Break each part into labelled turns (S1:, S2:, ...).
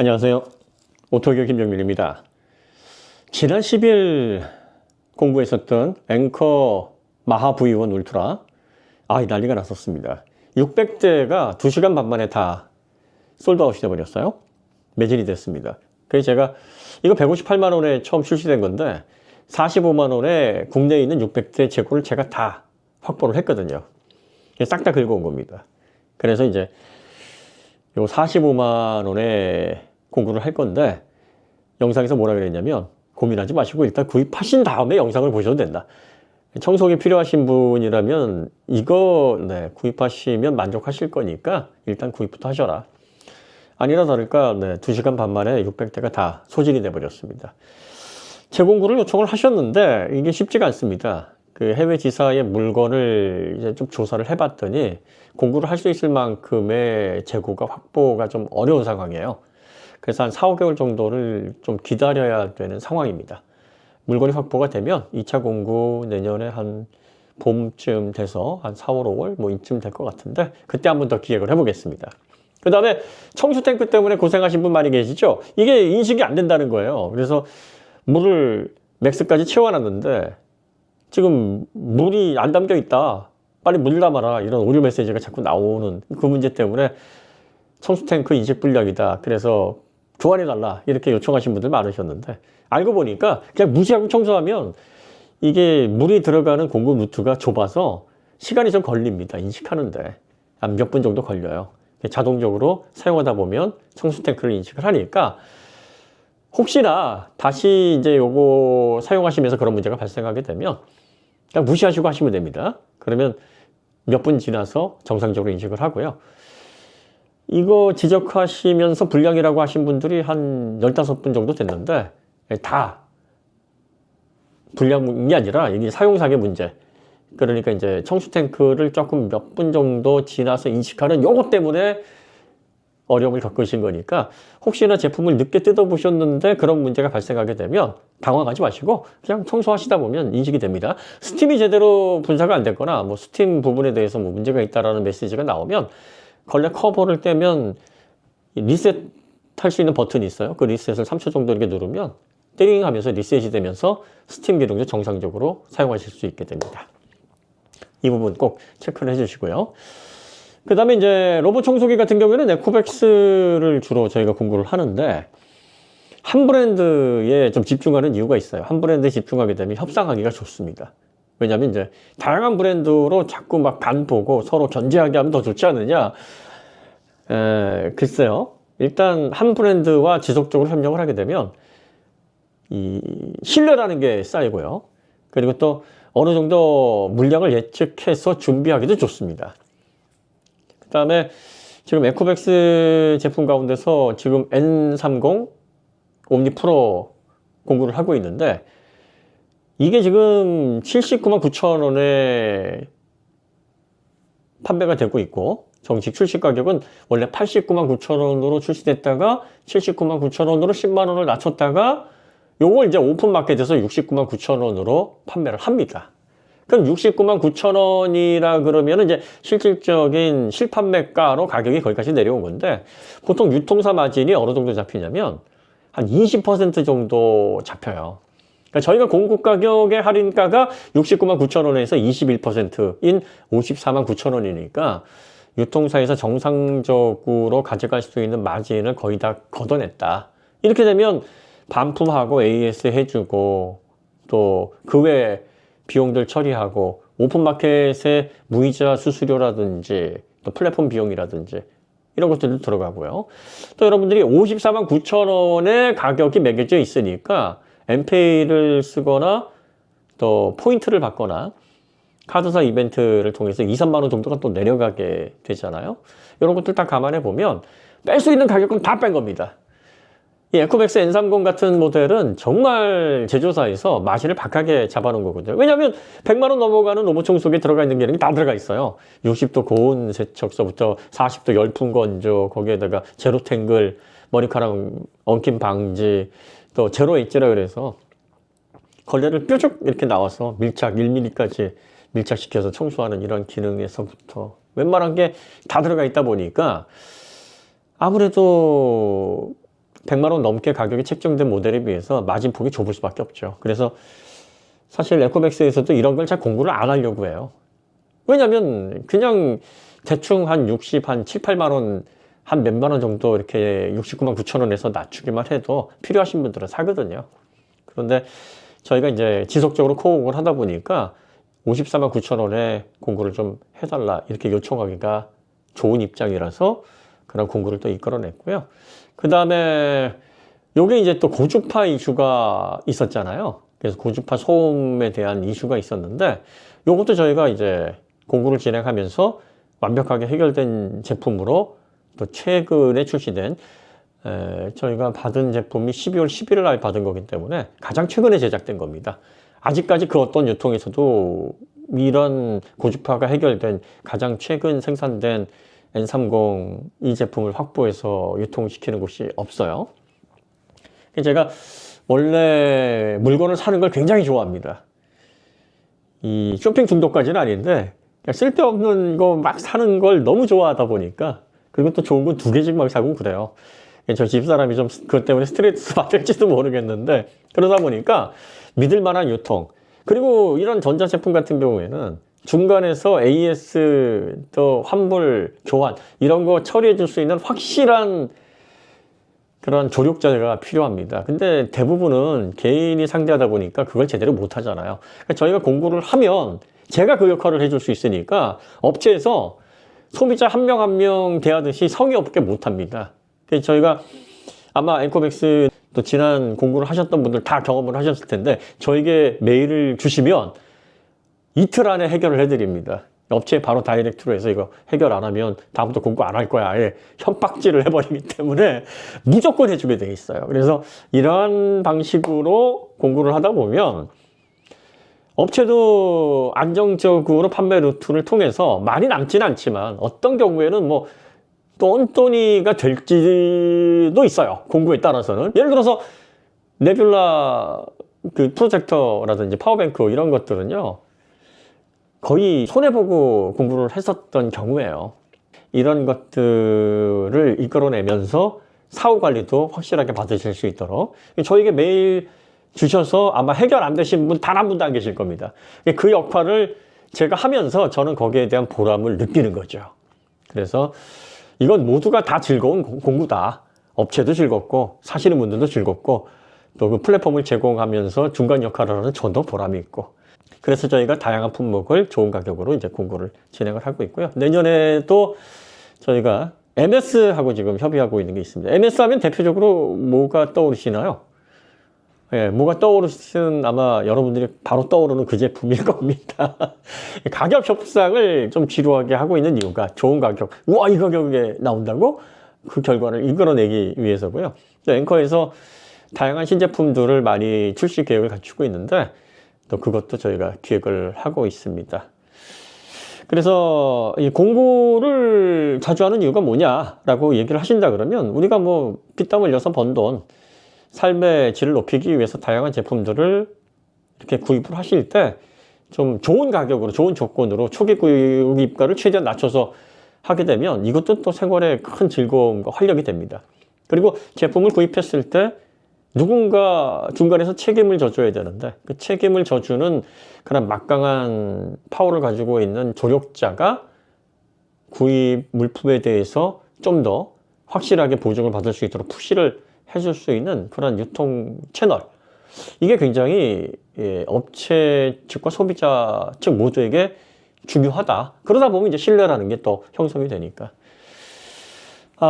S1: 안녕하세요. 오토교 김정민입니다. 지난 10일 공부했었던 앵커 마하 V1 울트라 난리가 났었습니다. 600대가 2시간 반 만에 다 솔드아웃이 돼버렸어요. 매진이 됐습니다. 그래서 제가 이거 158만 원에 처음 출시된 건데 45만 원에 국내에 있는 600대 재고를 제가 다 확보를 했거든요. 싹 다 긁어온 겁니다. 그래서 이제 요 45만 원에 공구를 할 건데 영상에서 뭐라 그랬냐면 고민하지 마시고 일단 구입하신 다음에 영상을 보셔도 된다. 청소기 필요하신 분이라면 이거 구입하시면 만족하실 거니까 일단 구입부터 하셔라. 아니나 다를까 2시간 반 만에 600대가 다 소진이 돼 버렸습니다. 재공구를 요청을 하셨는데 이게 쉽지가 않습니다. 그 해외 지사의 물건을 이제 좀 조사를 해봤더니 공구를 할 수 있을 만큼의 재고가 확보가 좀 어려운 상황이에요. 그래서 한 4, 5개월 정도를 좀 기다려야 되는 상황입니다. 물건이 확보가 되면 2차 공구 내년에 한 봄쯤 돼서 한 4월, 5월 뭐 이쯤 될 것 같은데 그때 한번 더 기획을 해보겠습니다. 그 다음에 청수 탱크 때문에 고생하신 분 많이 계시죠? 이게 인식이 안 된다는 거예요. 그래서 물을 맥스까지 채워놨는데 지금 물이 안 담겨 있다. 빨리 물 담아라. 이런 오류 메시지가 자꾸 나오는 그 문제 때문에 청수 탱크 인식 불량이다. 그래서 교환해달라. 이렇게 요청하신 분들 많으셨는데 알고 보니까 그냥 무시하고 청소하면 이게 물이 들어가는 공급 루트가 좁아서 시간이 좀 걸립니다. 인식하는데 한 몇 분 정도 걸려요. 자동적으로 사용하다 보면 청수 탱크를 인식을 하니까 혹시나 다시 이제 요거 사용하시면서 그런 문제가 발생하게 되면 그냥 무시하시고 하시면 됩니다. 그러면 몇 분 지나서 정상적으로 인식을 하고요. 이거 지적하시면서 불량이라고 하신 분들이 한 15분 정도 됐는데 다 불량이 아니라 이게 사용상의 문제. 그러니까 이제 청수 탱크를 조금 몇 분 정도 지나서 인식하는 요거 때문에 어려움을 겪으신 거니까 혹시나 제품을 늦게 뜯어보셨는데 그런 문제가 발생하게 되면 당황하지 마시고 그냥 청소하시다 보면 인식이 됩니다. 스팀이 제대로 분사가 안 됐거나 뭐 스팀 부분에 대해서 뭐 문제가 있다라는 메시지가 나오면 걸레 커버를 떼면 리셋 할 수 있는 버튼이 있어요. 그 리셋을 3초 정도 이렇게 누르면 띠링 하면서 리셋이 되면서 스팀 기능도 정상적으로 사용하실 수 있게 됩니다. 이 부분 꼭 체크를 해주시고요. 그 다음에 이제 로봇 청소기 같은 경우에는 에코백스를 주로 저희가 공부를 하는데 한 브랜드에 좀 집중하는 이유가 있어요. 한 브랜드에 집중하게 되면 협상하기가 좋습니다. 왜냐하면 이제 다양한 브랜드로 자꾸 막 간 보고 서로 견제하게 하면 더 좋지 않느냐. 글쎄요. 일단 한 브랜드와 지속적으로 협력을 하게 되면 이 신뢰라는 게 쌓이고요. 그리고 또 어느 정도 물량을 예측해서 준비하기도 좋습니다. 그 다음에 지금 에코백스 제품 가운데서 지금 N30 옴니 프로 공구를 하고 있는데 이게 지금 79만 9천 원에 판매가 되고 있고 정식 출시 가격은 원래 89만 9천 원으로 출시됐다가 79만 9천 원으로 10만 원을 낮췄다가 요걸 이제 오픈마켓에서 69만 9천 원으로 판매를 합니다. 그럼 69만 9천 원이라 그러면 이제 실질적인 실판매가로 가격이 거기까지 내려온 건데 보통 유통사 마진이 어느 정도 잡히냐면 한 20% 정도 잡혀요. 그러니까 저희가 공구 가격의 할인가가 69만 9천 원에서 21%인 54만 9천 원이니까 유통사에서 정상적으로 가져갈 수 있는 마진을 거의 다 걷어냈다. 이렇게 되면 반품하고 AS 해주고 또 그 외에 비용들 처리하고 오픈마켓의 무이자 수수료라든지 또 플랫폼 비용이라든지 이런 것들도 들어가고요. 또 여러분들이 54만 9천 원의 가격이 매겨져 있으니까 엠페이를 쓰거나 또 포인트를 받거나 카드사 이벤트를 통해서 2, 3만 원 정도가 또 내려가게 되잖아요. 이런 것들 다 감안해 보면 뺄 수 있는 가격은 다 뺀 겁니다. 이 에코백스 N30 같은 모델은 정말 제조사에서 마진을 박하게 잡아놓은 거거든요. 왜냐하면 100만 원 넘어가는 로봇 청소기에 들어가 있는 기능이 다 들어가 있어요. 60도 고온 세척서부터 40도 열풍 건조, 거기에다가 제로 탱글, 머리카락 엉킴 방지, 또 제로 엣지라 그래서 걸레를 뾰족 이렇게 나와서 밀착 1mm까지 밀착시켜서 청소하는 이런 기능에서부터 웬만한 게 다 들어가 있다 보니까 아무래도 100만 원 넘게 가격이 책정된 모델에 비해서 마진폭이 좁을 수밖에 없죠. 그래서 사실 에코백스에서도 이런 걸 잘 공부를 안 하려고 해요. 왜냐면 그냥 대충 한 60, 한 7, 8만 원, 한 몇만 원 정도 이렇게 69만 9천 원에서 낮추기만 해도 필요하신 분들은 사거든요. 그런데 저희가 이제 지속적으로 코어공을 하다 보니까 54만 9천 원에 공구를 좀 해달라 이렇게 요청하기가 좋은 입장이라서 그런 공구를 또 이끌어냈고요. 그 다음에 요게 이제 또 고주파 이슈가 있었잖아요. 그래서 고주파 소음에 대한 이슈가 있었는데 요것도 저희가 이제 공구를 진행하면서 완벽하게 해결된 제품으로 또 최근에 출시된 저희가 받은 제품이 12월 11일 날 받은 거기 때문에 가장 최근에 제작된 겁니다. 아직까지 그 어떤 유통에서도 이런 고주파가 해결된 가장 최근 생산된 N30 이 제품을 확보해서 유통시키는 곳이 없어요. 제가 원래 물건을 사는 걸 굉장히 좋아합니다. 이 쇼핑 중독까지는 아닌데 쓸데없는 거 막 사는 걸 너무 좋아하다 보니까 그리고 또 좋은 건 2개씩 막 사고 그래요. 저 집사람이 좀 그것 때문에 스트레스 받을지도 모르겠는데 그러다 보니까 믿을 만한 유통 그리고 이런 전자제품 같은 경우에는 중간에서 AS 또 환불 교환 이런 거 처리해 줄 수 있는 확실한 그런 조력자가 필요합니다. 근데 대부분은 개인이 상대하다 보니까 그걸 제대로 못 하잖아요. 그러니까 저희가 공구를 하면 제가 그 역할을 해줄 수 있으니까 업체에서 소비자 한 명 한 명 대하듯이 성의 없게 못 합니다. 그래서 저희가 아마 앵커백스 또 지난 공구를 하셨던 분들 다 경험을 하셨을 텐데 저에게 메일을 주시면 이틀 안에 해결을 해드립니다. 업체에 바로 다이렉트로 해서 이거 해결 안 하면 다음부터 공구 안 할 거야. 아예 현박질을 해버리기 때문에 무조건 해주게 돼 있어요. 그래서 이러한 방식으로 공구를 하다 보면 업체도 안정적으로 판매 루트를 통해서 많이 남지는 않지만 어떤 경우에는 뭐 똔똔이가 될지도 있어요. 공구에 따라서는. 예를 들어서 네뷸라 그 프로젝터라든지 파워뱅크 이런 것들은요. 거의 손해보고 공부를 했었던 경우예요. 이런 것들을 이끌어내면서 사후 관리도 확실하게 받으실 수 있도록 저에게 메일 주셔서 아마 해결 안 되신 분 단 한 분도 안 계실 겁니다. 그 역할을 제가 하면서 저는 거기에 대한 보람을 느끼는 거죠. 그래서 이건 모두가 다 즐거운 공구다. 업체도 즐겁고 사시는 분들도 즐겁고 또 그 플랫폼을 제공하면서 중간 역할을 하는 저도 보람이 있고 그래서 저희가 다양한 품목을 좋은 가격으로 이제 공구를 진행을 하고 있고요. 내년에도 저희가 MS하고 지금 협의하고 있는 게 있습니다. MS 하면 대표적으로 뭐가 떠오르시나요? 예, 뭐가 떠오르시는 아마 여러분들이 바로 떠오르는 그 제품일 겁니다. 가격 협상을 좀 지루하게 하고 있는 이유가 좋은 가격, 우와 이 가격에 나온다고? 그 결과를 이끌어내기 위해서고요. 앵커에서 다양한 신제품들을 많이 출시 계획을 갖추고 있는데 또 그것도 저희가 기획을 하고 있습니다. 그래서 이 공구를 자주 하는 이유가 뭐냐라고 얘기를 하신다 그러면 우리가 뭐 피땀 흘려서 번 돈 삶의 질을 높이기 위해서 다양한 제품들을 이렇게 구입을 하실 때 좀 좋은 가격으로 좋은 조건으로 초기 구입가를 최대한 낮춰서 하게 되면 이것도 또 생활에 큰 즐거움과 활력이 됩니다. 그리고 제품을 구입했을 때 누군가 중간에서 책임을 져줘야 되는데 그 책임을 져주는 그런 막강한 파워를 가지고 있는 조력자가 구입 물품에 대해서 좀 더 확실하게 보증을 받을 수 있도록 푸시를 해줄 수 있는 그런 유통 채널 이게 굉장히 업체 측과 소비자 측 모두에게 중요하다. 그러다 보면 이제 신뢰라는 게 또 형성이 되니까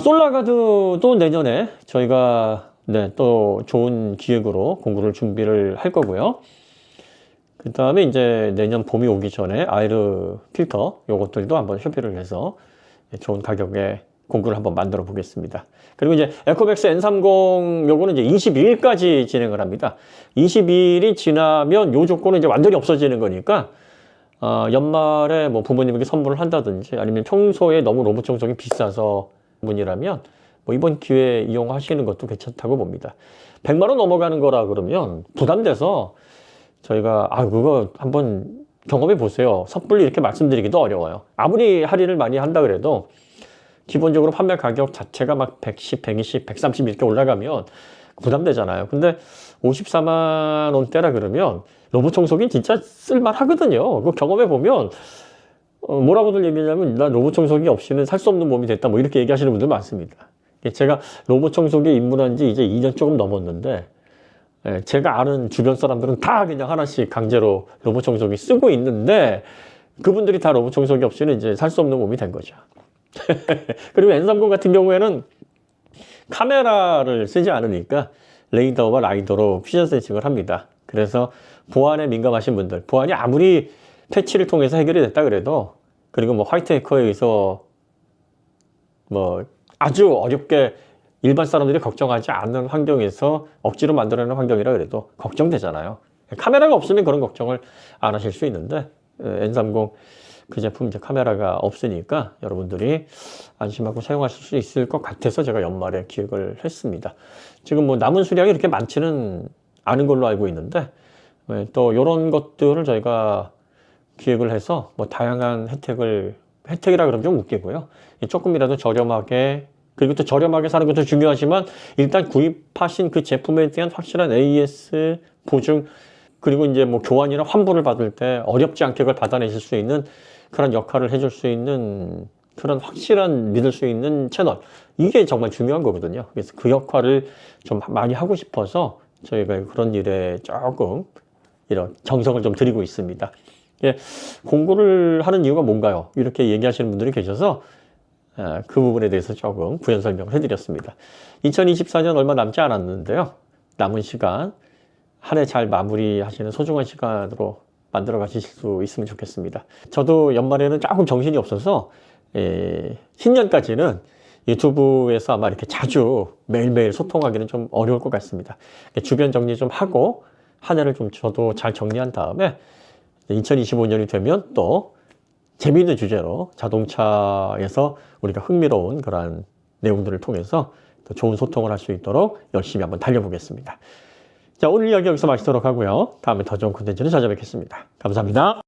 S1: 솔라가드도 내년에 저희가 또 좋은 기획으로 공구를 준비를 할 거고요. 그 다음에 이제 내년 봄이 오기 전에 아이르 필터 요것들도 한번 협의를 해서 좋은 가격에 공구를 한번 만들어 보겠습니다. 그리고 이제 에코백스 N30 요거는 이제 22일까지 진행을 합니다. 22일이 지나면 요 조건은 이제 완전히 없어지는 거니까 연말에 뭐 부모님에게 선물을 한다든지 아니면 평소에 너무 로봇 청소기 비싸서 분이라면 뭐 이번 기회에 이용하시는 것도 괜찮다고 봅니다. 100만 원 넘어가는 거라 그러면 부담돼서 저희가 그거 한번 경험해 보세요. 섣불리 이렇게 말씀드리기도 어려워요. 아무리 할인을 많이 한다 그래도 기본적으로 판매 가격 자체가 막 110, 120, 130 이렇게 올라가면 부담되잖아요. 근데 54만 원대라 그러면 로봇 청소기는 진짜 쓸만하거든요. 그거 경험해보면 뭐라고들 얘기하냐면 나 로봇 청소기 없이는 살 수 없는 몸이 됐다 뭐 이렇게 얘기하시는 분들 많습니다. 제가 로봇 청소기에 입문한 지 이제 2년 조금 넘었는데 제가 아는 주변 사람들은 다 그냥 하나씩 강제로 로봇 청소기 쓰고 있는데 그분들이 다 로봇 청소기 없이는 이제 살 수 없는 몸이 된 거죠. 그리고 N30 같은 경우에는 카메라를 쓰지 않으니까 레이더와 라이더로 피전 센싱을 합니다. 그래서 보안에 민감하신 분들, 보안이 아무리 패치를 통해서 해결이 됐다 그래도, 그리고 뭐 화이트 해커에 의해서 뭐 아주 어렵게 일반 사람들이 걱정하지 않는 환경에서 억지로 만들어내는 환경이라 그래도 걱정되잖아요. 카메라가 없으면 그런 걱정을 안 하실 수 있는데 N30 그 제품 이제 카메라가 없으니까 여러분들이 안심하고 사용하실 수 있을 것 같아서 제가 연말에 기획을 했습니다. 지금 뭐 남은 수량이 그렇게 많지는 않은 걸로 알고 있는데 또 이런 것들을 저희가 기획을 해서 뭐 다양한 혜택이라 그러면 좀 웃기고요. 조금이라도 저렴하게, 그리고 또 저렴하게 사는 것도 중요하지만 일단 구입하신 그 제품에 대한 확실한 AS 보증, 그리고 이제 뭐 교환이나 환불을 받을 때 어렵지 않게 그걸 받아내실 수 있는 그런 역할을 해줄 수 있는 그런 확실한 믿을 수 있는 채널, 이게 정말 중요한 거거든요. 그래서 그 역할을 좀 많이 하고 싶어서 저희가 그런 일에 조금 이런 정성을 좀 들이고 있습니다. 예, 공부를 하는 이유가 뭔가요? 이렇게 얘기하시는 분들이 계셔서 그 부분에 대해서 조금 부연 설명을 해드렸습니다. 2024년 얼마 남지 않았는데요. 남은 시간 한 해 잘 마무리하시는 소중한 시간으로 만들어 가실 수 있으면 좋겠습니다. 저도 연말에는 조금 정신이 없어서 신년까지는 유튜브에서 아마 이렇게 자주 매일매일 소통하기는 좀 어려울 것 같습니다. 주변 정리 좀 하고 한 해를 좀 저도 잘 정리한 다음에 2025년이 되면 또 재미있는 주제로 자동차에서 우리가 흥미로운 그러한 내용들을 통해서 또 좋은 소통을 할 수 있도록 열심히 한번 달려보겠습니다. 자, 오늘 이야기 여기서 마치도록 하고요. 다음에 더 좋은 콘텐츠로 찾아뵙겠습니다. 감사합니다.